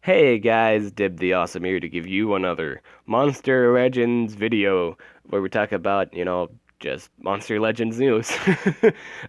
Hey guys, Dib the Awesome here to give you another Monster Legends video where we talk about, just Monster Legends news.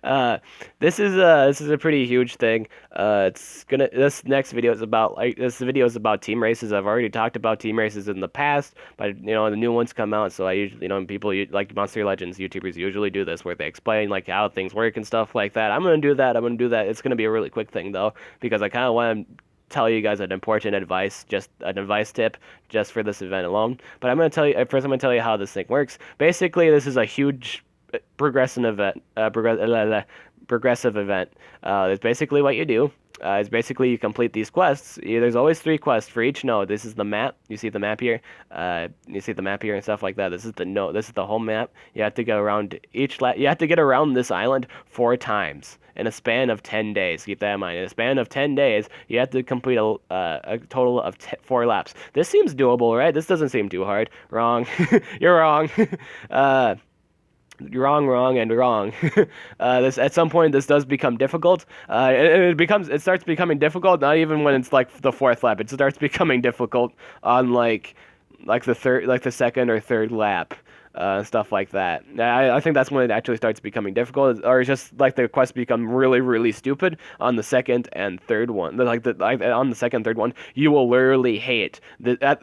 uh, this is a pretty huge thing. This next video is about this video is about team races. I've already talked about team races in the past, but the new ones come out, so I usually, like Monster Legends YouTubers usually do this where they explain like how things work and stuff like that. I'm gonna do that. I'm gonna do that. It's gonna be a really quick thing though because I kind of want to tell you guys an important advice, just an advice tip, just for this event alone. But I'm gonna tell you first. I'm gonna tell you how this thing works. Basically, this is a huge progressive event. Progressive event. It's basically what you do. It's basically you complete these quests. There's always three quests for each node. This is the map. You see the map here. You see the map here and stuff like that. This is the node. This is the whole map. You have to go around you have to get around this island 4 times in a span of 10 days. Keep that in mind. In a span of 10 days, you have to complete a total of 4 laps. This seems doable, right? This doesn't seem too hard. Wrong. You're wrong. uh, wrong, and wrong. This at some point this does become difficult. It starts becoming difficult. Not even when it's like the fourth lap. It starts becoming difficult on like the second or third lap. Stuff like that. I think that's when it actually starts becoming difficult, or it's just like the quests become really, really stupid on the second and third one. On the second, third one, you will literally hate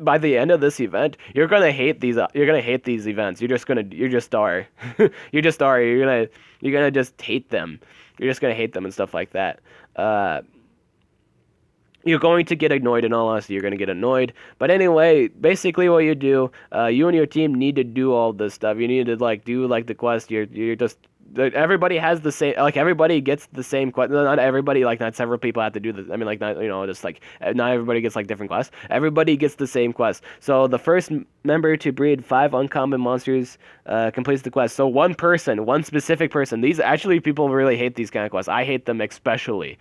by the end of this event. You're gonna hate these. You're gonna hate these events. You just are. You just are. You're gonna just hate them. You're just gonna hate them and stuff like that. Uh, you're going to get annoyed. In all honesty, you're going to get annoyed. But anyway, basically what you do, you and your team need to do all this stuff. You need to do like the quest. You're just everybody has the same, like everybody gets the same quest. Not everybody, like not several people have to do this. I mean, like not just like not everybody gets like different quests. Everybody gets the same quest. So the first member to breed 5 uncommon monsters completes the quest. So one person, one specific person. These actually people really hate these kind of quests. I hate them especially.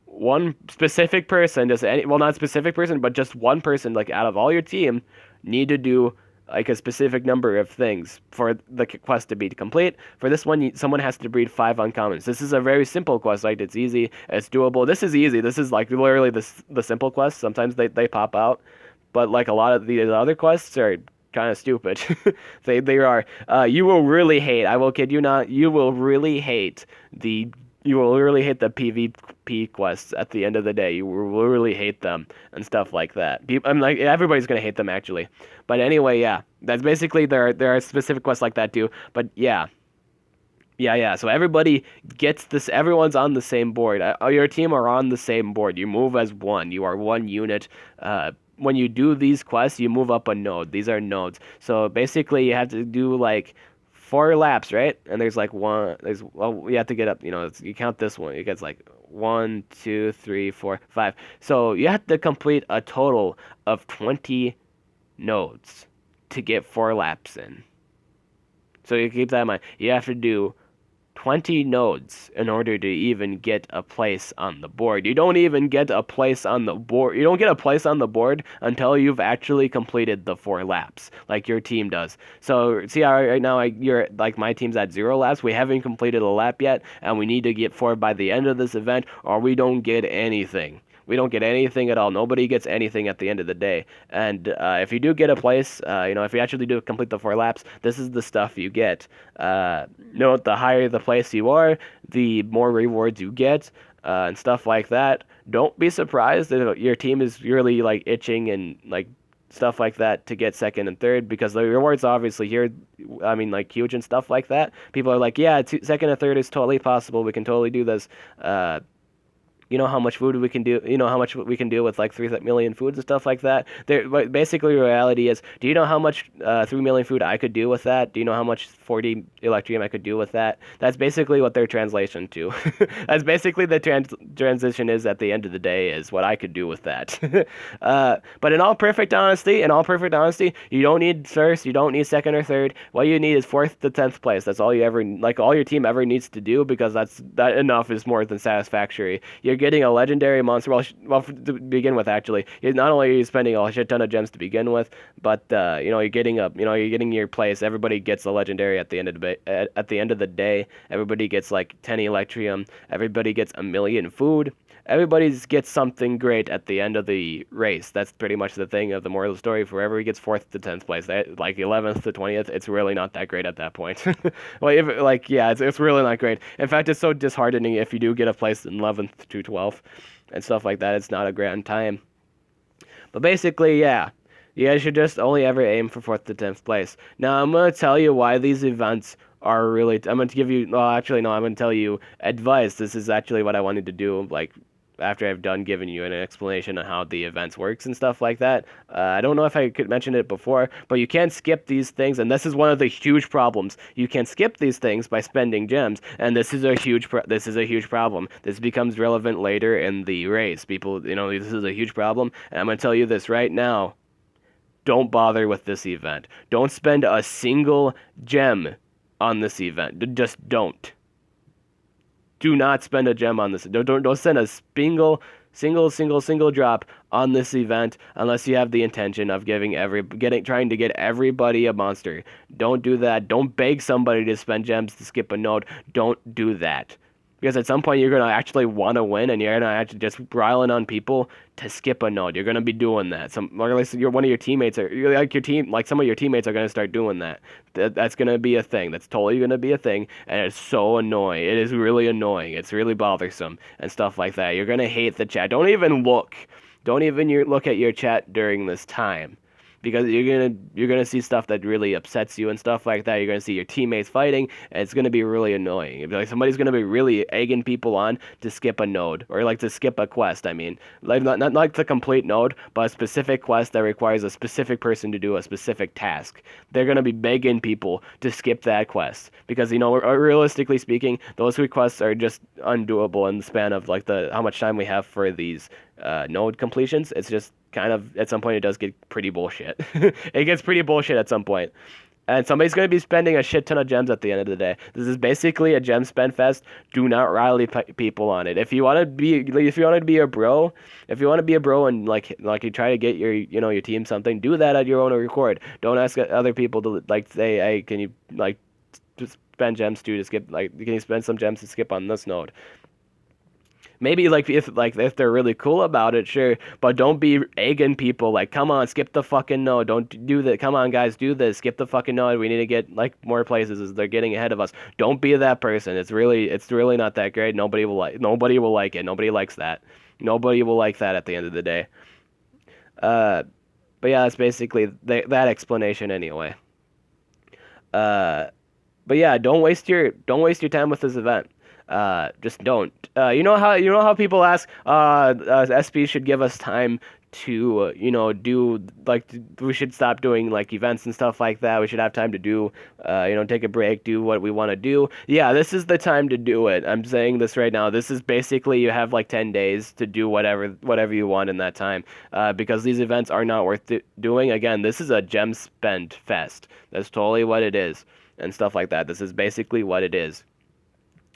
One specific person, not specific person, but just one person, like out of all your team, need to do like a specific number of things for the quest to be complete. For this one, someone has to breed 5 uncommons. This is a very simple quest. Like it's easy, it's doable. This is easy. This is like literally the simple quest. Sometimes they pop out, but like a lot of the other quests are kind of stupid. They are. You will really hate. I will kid you not. You will really hate the PvP quests at the end of the day. You will really hate them and stuff like that. I'm like everybody's gonna hate them actually. But anyway, yeah, that's basically there are specific quests like that too. But yeah. Yeah. So everybody gets this. Everyone's on the same board. Your team are on the same board. You move as one. You are one unit. When you do these quests, you move up a node. These are nodes. So basically, you have to do like 4 laps, right? And there's like one. You have to get up. You count this one. It gets like 1, 2, 3, 4, 5. So you have to complete a total of 20 nodes to get 4 laps in. So you keep that in mind. You have to do 20 nodes in order to even get a place on the board. You don't even get a place on the board. You don't get a place on the board until you've actually completed the 4 laps, like your team does. So see how right now you're like my team's at 0 laps. We haven't completed a lap yet, and we need to get 4 by the end of this event, or we don't get anything. We don't get anything at all. Nobody gets anything at the end of the day. And if you do get a place, if you actually do complete the 4 laps, this is the stuff you get. Note the higher the place you are, the more rewards you get, and stuff like that. Don't be surprised if your team is really like itching and like stuff like that to get second and third because the rewards obviously here, I mean like huge and stuff like that. People are like, yeah, second and third is totally possible. We can totally do this. You know how much food we can do. You know how much we can do with like 3 million foods and stuff like that. But basically, reality is, do you know how much 3 million food I could do with that? Do you know how much 40 Electrium I could do with that? That's basically what their translation to. That's basically the transition is at the end of the day is what I could do with that. But in all perfect honesty, you don't need first, you don't need second or third. What you need is 4th to 10th place. That's all you ever all your team ever needs to do because that enough is more than satisfactory. You're getting a legendary monster. Well, to begin with, actually, not only are you spending a shit ton of gems to begin with, but you're getting your place. Everybody gets a legendary at the end of the day. Everybody gets like 10 Electrium. Everybody gets 1 million food. everybody gets something great at the end of the race. That's pretty much the thing of the moral of the story. For whoever gets 4th to 10th place, like 11th to 20th, it's really not that great at that point. Well, yeah, it's really not great. In fact, it's so disheartening if you do get a place in 11th to 12th and stuff like that. It's not a grand time. But basically, yeah. You guys should just only ever aim for 4th to 10th place. Now, I'm going to tell you why these events are really... I'm going to give you... Well, actually, no, I'm going to tell you advice. This is actually what I wanted to do, like, after I've done giving you an explanation on how the events works and stuff like that. I don't know if I could mention it before, but you can't skip these things, and this is one of the huge problems. You can skip these things by spending gems, and this is a huge problem. This becomes relevant later in the race. People, this is a huge problem, and I'm going to tell you this right now. Don't bother with this event. Don't spend a single gem on this event. Just don't. Do not spend a gem on this. Don't send a single drop on this event unless you have the intention of trying to get everybody a monster. Don't do that. Don't beg somebody to spend gems to skip a node. Don't do that. Because at some point you're gonna actually want to win, and you're gonna actually just riling on people to skip a node. You're gonna be doing that. Or at least one of your teammates some of your teammates are gonna start doing that. That's gonna be a thing. That's totally gonna be a thing, and it's so annoying. It is really annoying. It's really bothersome and stuff like that. You're gonna hate the chat. Don't even look. Don't even look at your chat during this time. Because you're gonna see stuff that really upsets you and stuff like that. You're gonna see your teammates fighting, and it's gonna be really annoying. It'd be like somebody's gonna be really egging people on to skip a node, or like to skip a quest. I mean, like not like the complete node, but a specific quest that requires a specific person to do a specific task. They're gonna be begging people to skip that quest because realistically speaking, those requests are just undoable in the span of like how much time we have for these node completions. It's just kind of, at some point, it does get pretty bullshit. It gets pretty bullshit at some point. And somebody's going to be spending a shit ton of gems at the end of the day. This is basically a gem spend fest. Do not rally people on it. If you want to be a bro, and like you try to get your team something, do that at your own accord. Don't ask other people to say, hey, can you just spend gems to skip, can you spend some gems to skip on this node? Maybe if they're really cool about it, sure, but don't be egging people come on, skip the fucking node. Don't do that. Come on, guys, do this. Skip the fucking node. We need to get more places as they're getting ahead of us. Don't be that person. It's really not that great. Nobody will like it. Nobody likes that. Nobody will like that at the end of the day. But yeah, that's basically that explanation anyway. But yeah, don't waste your time with this event. Just don't. You know how people ask, SP should give us time to, do we should stop doing events and stuff like that. We should have time to do, take a break, do what we want to do. Yeah, this is the time to do it. I'm saying this right now. This is basically, you have 10 days to do whatever you want in that time, because these events are not worth doing. Again, this is a gem spend fest. That's totally what it is and stuff like that. This is basically what it is.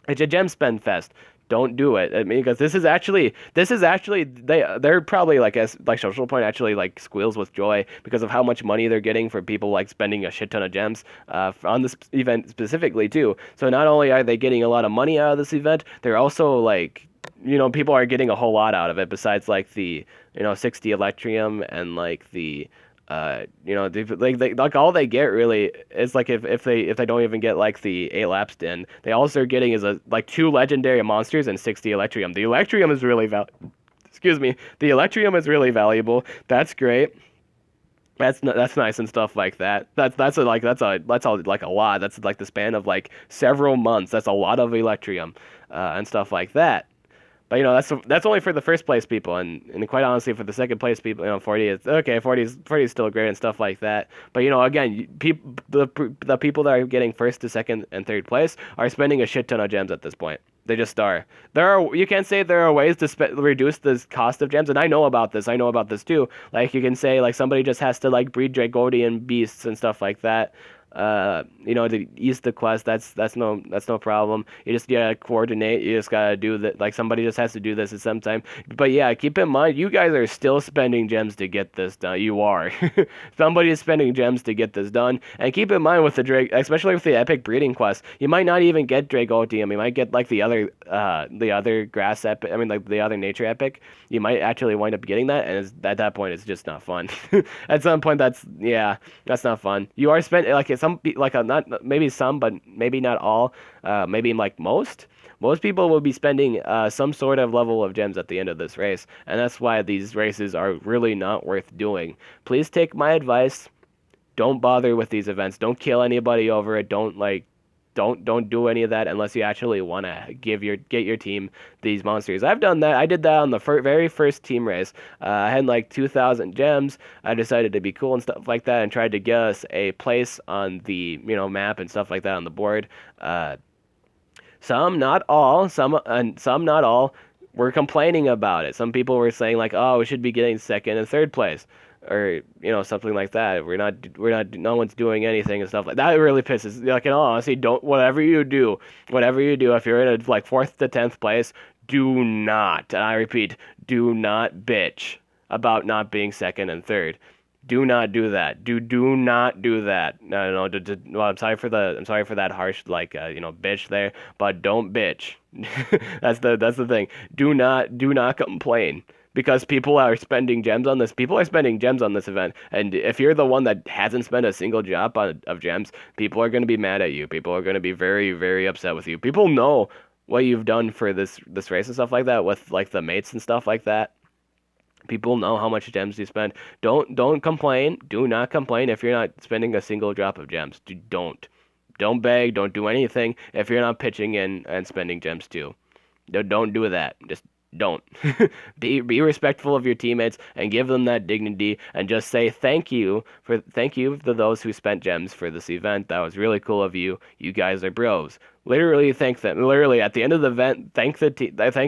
It's a gem spend fest. Don't do it. I mean, because this is actually they're probably Social Point actually squeals with joy because of how much money they're getting for people spending a shit ton of gems on this event specifically too. So not only are they getting a lot of money out of this event, they're also people are getting a whole lot out of it besides the 60 Electrium and the all they get really is if they don't even get the 8 lapsed in, they also are getting is 2 legendary monsters and 60 Electrium. The Electrium is really The Electrium is really valuable. That's great. That's nice and stuff like that. That's a lot. That's the span of several months. That's a lot of Electrium and stuff like that. But that's only for the first place people, and quite honestly, for the second place people, 40 is okay. 40 is still great and stuff like that. But again, the people that are getting first to second and third place are spending a shit ton of gems at this point. They just are. You can say there are ways to reduce the cost of gems, and I know about this. I know about this too. You can say somebody just has to breed Dragodian beasts and stuff like that. to use the quest. That's no problem. You just gotta coordinate. You just gotta do that. Like somebody just has to do this at some time. But yeah, keep in mind, you guys are still spending gems to get this done. You are. Somebody is spending gems to get this done. And keep in mind with the Drake, especially with the epic breeding quest, you might not even get Dragotium. You might get like the other grass epic. I mean, like the other nature epic. You might actually wind up getting that, and at that point, it's just not fun. At some point, that's not fun. You are spending like not maybe some, but maybe not all. Maybe like most. Most people will be spending some sort of level of gems at the end of this race, and that's why these races are really not worth doing. Please take my advice. Don't bother with these events. Don't kill anybody over it. Don't do any of that unless you actually want to get your team these monsters. I've done that. I did that on the very first team race. I had like 2,000 gems. I decided to be cool and stuff like that, and tried to get us a place on the map and stuff like that on the board. Some, not all, some, not all, were complaining about it. Some people were saying like, "Oh, we should be getting second and third place," or something like that. We're not, no one's doing anything and stuff like that. It really pisses. Like in all honesty, don't whatever you do, if you're in a like fourth to 10th place, do not, and I repeat, do not bitch about not being second and third. Do not do that. Do not do that. No. Well, I'm sorry for that harsh bitch there, but don't bitch. That's the thing. Do not complain because people are spending gems on this. People are spending gems on this event, and if you're the one that hasn't spent a single drop of gems, people are going to be mad at you. People are going to be very, very upset with you. People know what you've done for this race and stuff like that with like the mates and stuff like that. People know how much gems you spend. Don't complain. Do not complain if you're not spending a single drop of gems. Don't beg. Don't do anything if you're not pitching in and spending gems too. Don't do that. Just don't. Be respectful of your teammates and give them that dignity and just say thank you to those who spent gems for this event. That was really cool of you. You guys are bros. Literally thank them. Literally at the end of the event, thank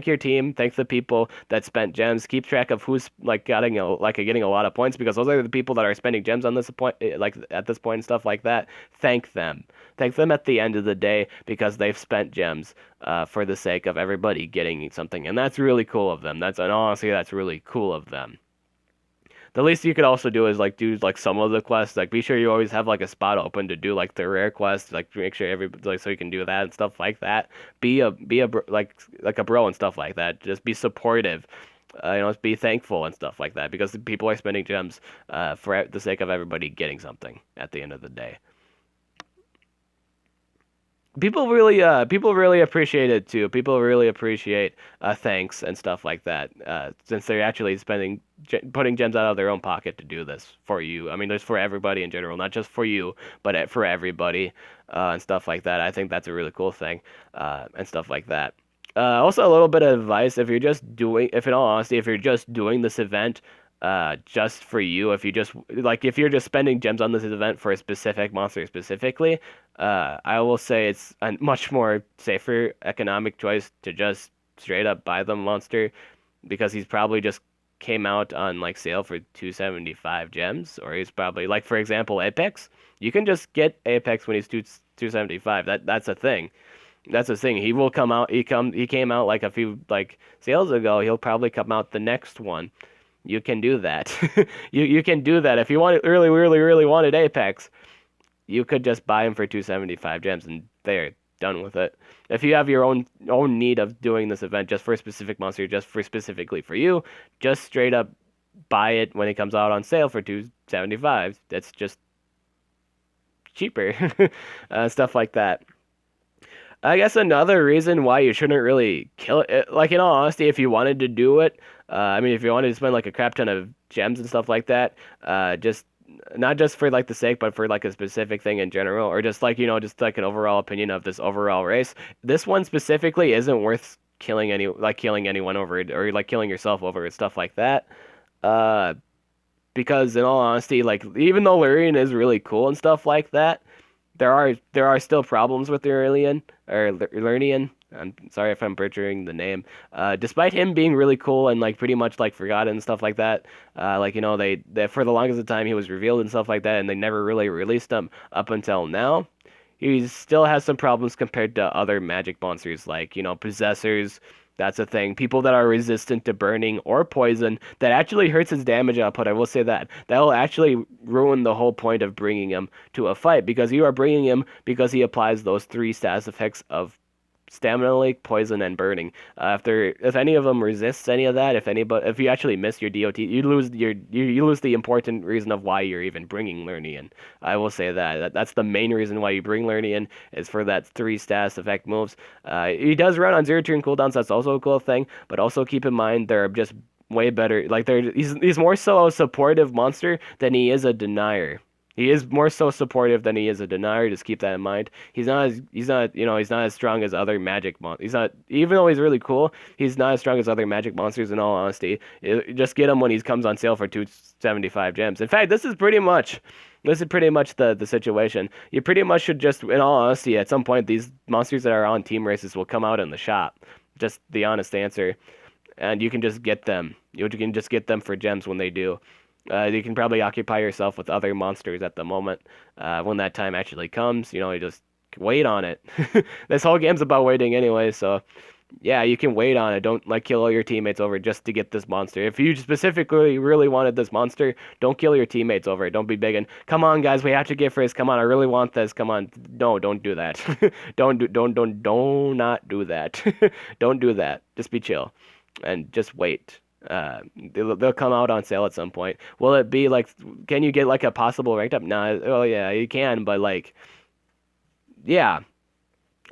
your team, thank the people that spent gems. Keep track of who's like getting a lot of points because those are the people that are spending gems on this point, like at this point and stuff like that. Thank them. Thank them at the end of the day because they've spent gems for the sake of everybody getting something, and that's really cool of them. And honestly, that's really cool of them. The least you could also do is like do like some of the quests. Like be sure you always have like a spot open to do like the rare quests. Like make sure so you can do that and stuff like that. Like a bro and stuff like that. Just be supportive. Be thankful and stuff like that because people are spending gems for the sake of everybody getting something at the end of the day. People really appreciate it too. People really appreciate thanks and stuff like that. Since they're actually putting gems out of their own pocket to do this for you. I mean, there's for everybody in general, not just for you, but for everybody and stuff like that. I think that's a really cool thing and stuff like that. Also, a little bit of advice: if in all honesty, if you're just doing this event just for you, if you're just spending gems on this event for a specific monster specifically, I will say it's a much more safer economic choice to just straight up buy the monster because he's probably just came out on like sale for 275 gems, or he's probably like for example Apex. You can just get Apex when he's 275. That's a thing. That's the thing. He will come out. He came out like a few like sales ago. He'll probably come out the next one. You can do that. You can do that if you want really really really wanted Apex. You could just buy him for 275 gems and they're done with it. If you have your own need of doing this event just for a specific monster, just for specifically for you, just straight up buy it when it comes out on sale for 275. That's just cheaper. Stuff like that. I guess another reason why you shouldn't really kill it, like in all honesty, if you wanted to do it, I mean, if you wanted to spend like a crap ton of gems and stuff like that, just not just for like the sake, but for like a specific thing in general, or just like just like an overall opinion of this overall race. This one specifically isn't worth killing anyone over it, or like killing yourself over it, stuff like that. Uh, because in all honesty, like even though Lurian is really cool and stuff like that, there are still problems with Aurelian or Lernian. I'm sorry if I'm butchering the name. Despite him being really cool and like pretty much like forgotten and stuff like that, like you know they for the longest time he was revealed and stuff like that, and they never really released him up until now. He still has some problems compared to other magic monsters, like you know possessors. That's a thing. People that are resistant to burning or poison that actually hurts his damage output. I will say that will actually ruin the whole point of bringing him to a fight because you are bringing him because he applies those three status effects of Stamina Leak, Poison, and Burning. If any of them resists any of that, if you actually miss your DOT, you lose the important reason of why you're even bringing Lernian. I will say that's the main reason why you bring Lernian is for that three status effect moves. He does run on zero turn cooldowns. That's also a cool thing. But also keep in mind they're just way better. Like he's more so a supportive monster than he is a denier. He is more so supportive than he is a denier. Just keep that in mind. He's not as strong as other magic monsters. He's not, even though he's really cool, he's not as strong as other magic monsters. In all honesty, just get him when he comes on sale for 275 gems. In fact, this is pretty much the situation. You pretty much should just, in all honesty, at some point these monsters that are on team races will come out in the shop. Just the honest answer, and you can just get them. You can just get them for gems when they do. You can probably occupy yourself with other monsters at the moment. When that time actually comes, you just wait on it. This whole game's about waiting anyway, so yeah, you can wait on it. Don't like kill all your teammates over just to get this monster. If you specifically really wanted this monster, don't kill your teammates over it. Don't be begging, come on guys, we have to get first. Come on, I really want this. Come on. No, don't do that. Don't not do that. Don't do that. Just be chill and just wait. They'll come out on sale at some point. Will it be like? Can you get like a possible ranked up? Nah. Oh yeah, you can, but like, yeah.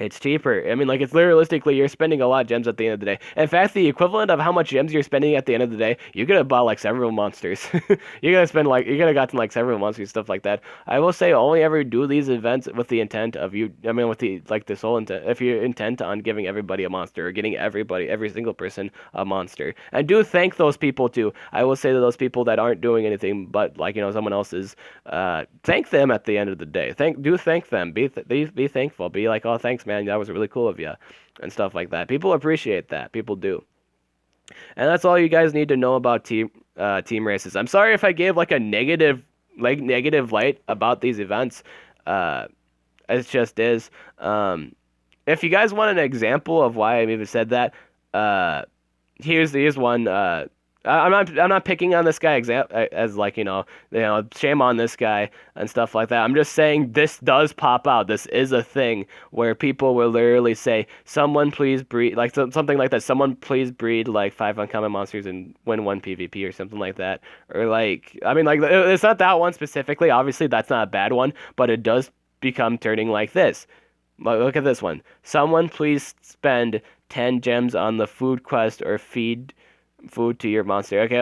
It's cheaper. I mean, like, it's realistically, you're spending a lot of gems at the end of the day. In fact, the equivalent of how much gems you're spending at the end of the day, you could have bought, like, several monsters. You could have gotten, like, several monsters, stuff like that. I will say, only ever do these events with the intent of with the, like, the sole intent, if you intent on giving everybody a monster, or getting every single person a monster. And do thank those people, too. I will say to those people that aren't doing anything but, like, someone else's, thank them at the end of the day. Thank them. Be thankful. Be like, oh, thanks, man, that was really cool of you, and stuff like that. People appreciate that. People do. And that's all you guys need to know about team races. I'm sorry if I gave like a negative light about these events. It just is. If you guys want an example of why I even said that, here's one. I'm not picking on this guy as like shame on this guy and stuff like that. I'm just saying this does pop out. This is a thing where people will literally say, "Someone please breed like something like that. Someone please breed like 5 uncommon monsters and win 1 PvP or something like that." Or like I mean like it's not that one specifically. Obviously that's not a bad one, but it does become turning like this. Look at this one. Someone please spend 10 gems on the food quest or feed food to your monster. Okay,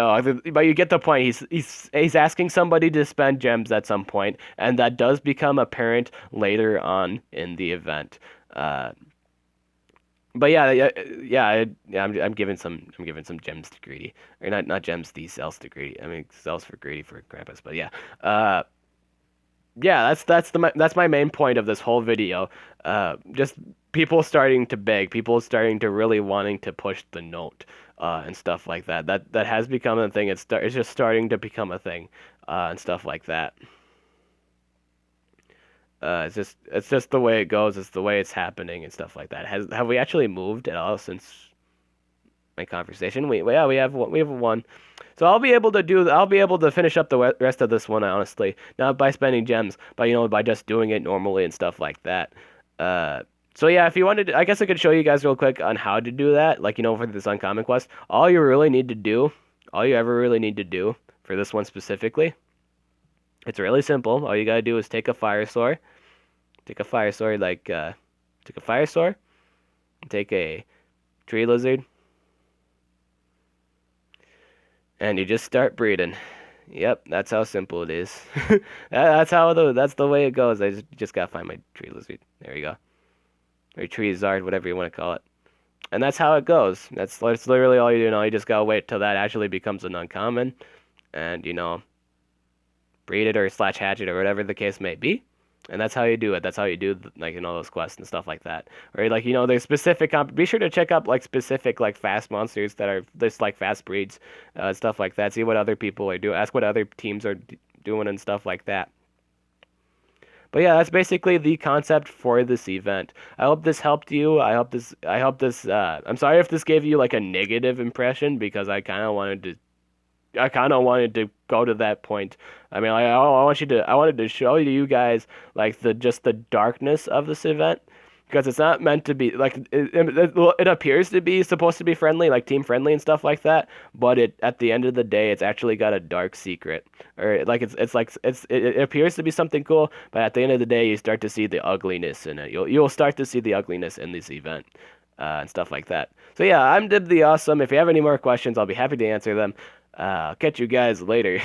but you get the point. He's asking somebody to spend gems at some point, and that does become apparent later on in the event. But I'm giving some gems to Greedy, or not gems, these cells to Greedy. I mean cells for Greedy for Krampus. But yeah, that's my main point of this whole video. Just people starting to beg, people starting to really wanting to push the note. And stuff like that. That has become a thing. It's just starting to become a thing, and stuff like that. It's just the way it goes. It's the way it's happening and stuff like that. Have we actually moved at all since my conversation? We have one. So I'll be able to finish up the rest of this one honestly, not by spending gems, but by just doing it normally and stuff like that. So yeah, if you wanted, I guess I could show you guys real quick on how to do that. Like, for this uncommon quest, all you ever really need to do for this one specifically, it's really simple. All you gotta do is take a fire sword, take a fire sword, take a tree lizard, and you just start breeding. Yep, that's how simple it is. That's the way it goes. I just gotta find my tree lizard. There you go. Or tree zard, whatever you want to call it. And that's how it goes. That's literally all you do. You just gotta wait till that actually becomes an uncommon, and breed it or /hatch it or whatever the case may be. And that's how you do it. That's how you do like those quests and stuff like that. Or like there's specific be sure to check up like specific like fast monsters that are just like fast breeds, stuff like that. See what other people are doing. Ask what other teams are doing and stuff like that. But yeah, that's basically the concept for this event. I hope this helped you. I'm sorry if this gave you like a negative impression because I kind of wanted to go to that point. I mean, I wanted to show you guys like the darkness of this event because it's not meant to be like it appears to be supposed to be friendly, like team friendly and stuff like that. But at the end of the day, it's actually got a dark secret, or like it appears to be something cool, but at the end of the day, you start to see the ugliness in it. You'll start to see the ugliness in this event. And stuff like that. So yeah, I'm Dib the Awesome. If you have any more questions, I'll be happy to answer them. I'll catch you guys later.